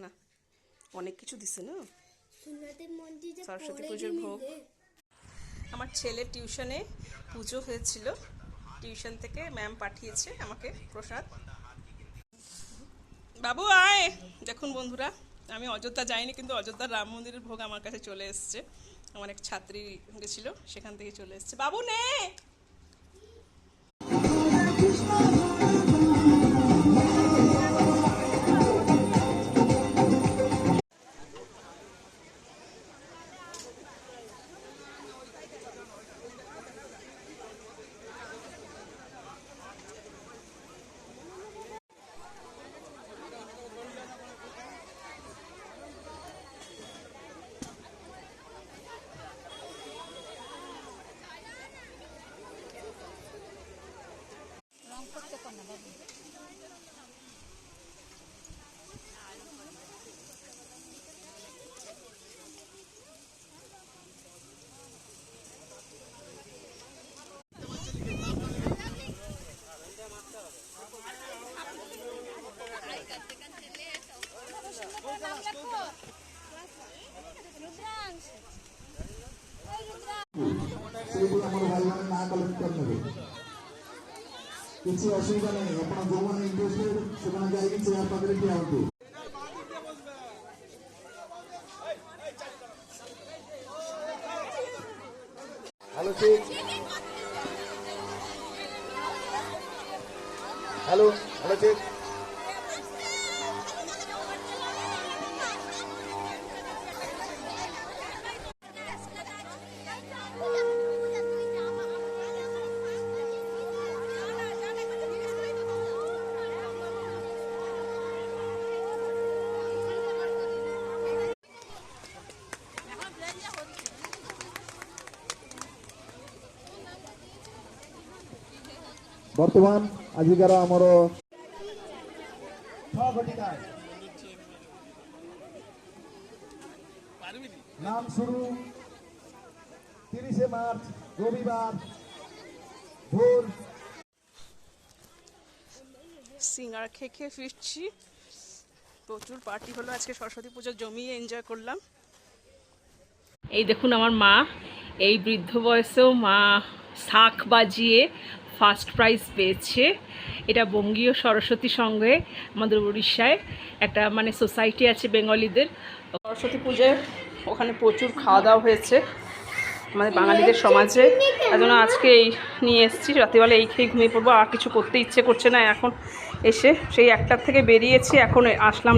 না, অনেক কিছু দিছে না সরস্বতী পুজোর ভোগ। আমার ছেলের টিউশনে পুজো হয়েছিল, টিউশন থেকে ম্যাম পাঠিয়েছে আমাকে প্রসাদ। বাবু আয়। দেখুন বন্ধুরা, আমি অযোধ্যা যাইনি, কিন্তু অযোধ্যার রাম মন্দিরের ভোগ আমার কাছে চলে এসছে। আমার এক ছাত্রী গেছিল, সেখান থেকে চলে এসছে। বাবু নে। ସେଇଗୁলো ଆମର ଭାଇମାନେ ନାଁ କଲେକ୍ଟ କରିନେବେ, କିଛି ଅସୁବିଧା ନାହିଁ। ଆପଣ ଯୋଉମାନେ ଇଣ୍ଟରେଷ୍ଟେଡ ସେମାନେ ଯାଇକି ଚେୟାର ପାଖରେ ଠିଆ ହୁଅନ୍ତୁ। Hello check, hello hello check. বর্তমান আজিকার আমার ঘটিকায় নাম শুরু 30 মার্চ রবিবার ভোর। সিঙ্গারা খেয়ে খেয়ে ফিরছি। প্রচুর পার্টি হলো আজকে, সরস্বতী পুজো জমিয়ে এনজয় করলাম। এই দেখুন আমার মা, এই বৃদ্ধ বয়সেও মা শাঁখ বাজিয়ে ফার্স্ট প্রাইজ পেয়েছে। এটা বঙ্গীয় সরস্বতী সংঘে, আমাদের উড়িষ্যায় একটা মানে সোসাইটি আছে বেঙ্গলিদের। সরস্বতী পুজোয় ওখানে প্রচুর খাওয়া দাওয়া হয়েছে আমাদের বাঙালিদের সমাজে। তার জন্য আজকে এই নিয়ে এসেছি, রাত্রিবেলা এই খেয়ে ঘুমিয়ে পড়বো। আর কিছু করতে ইচ্ছে করছে না এখন। এসে সেই 1টার থেকে বেরিয়েছি, এখন আসলাম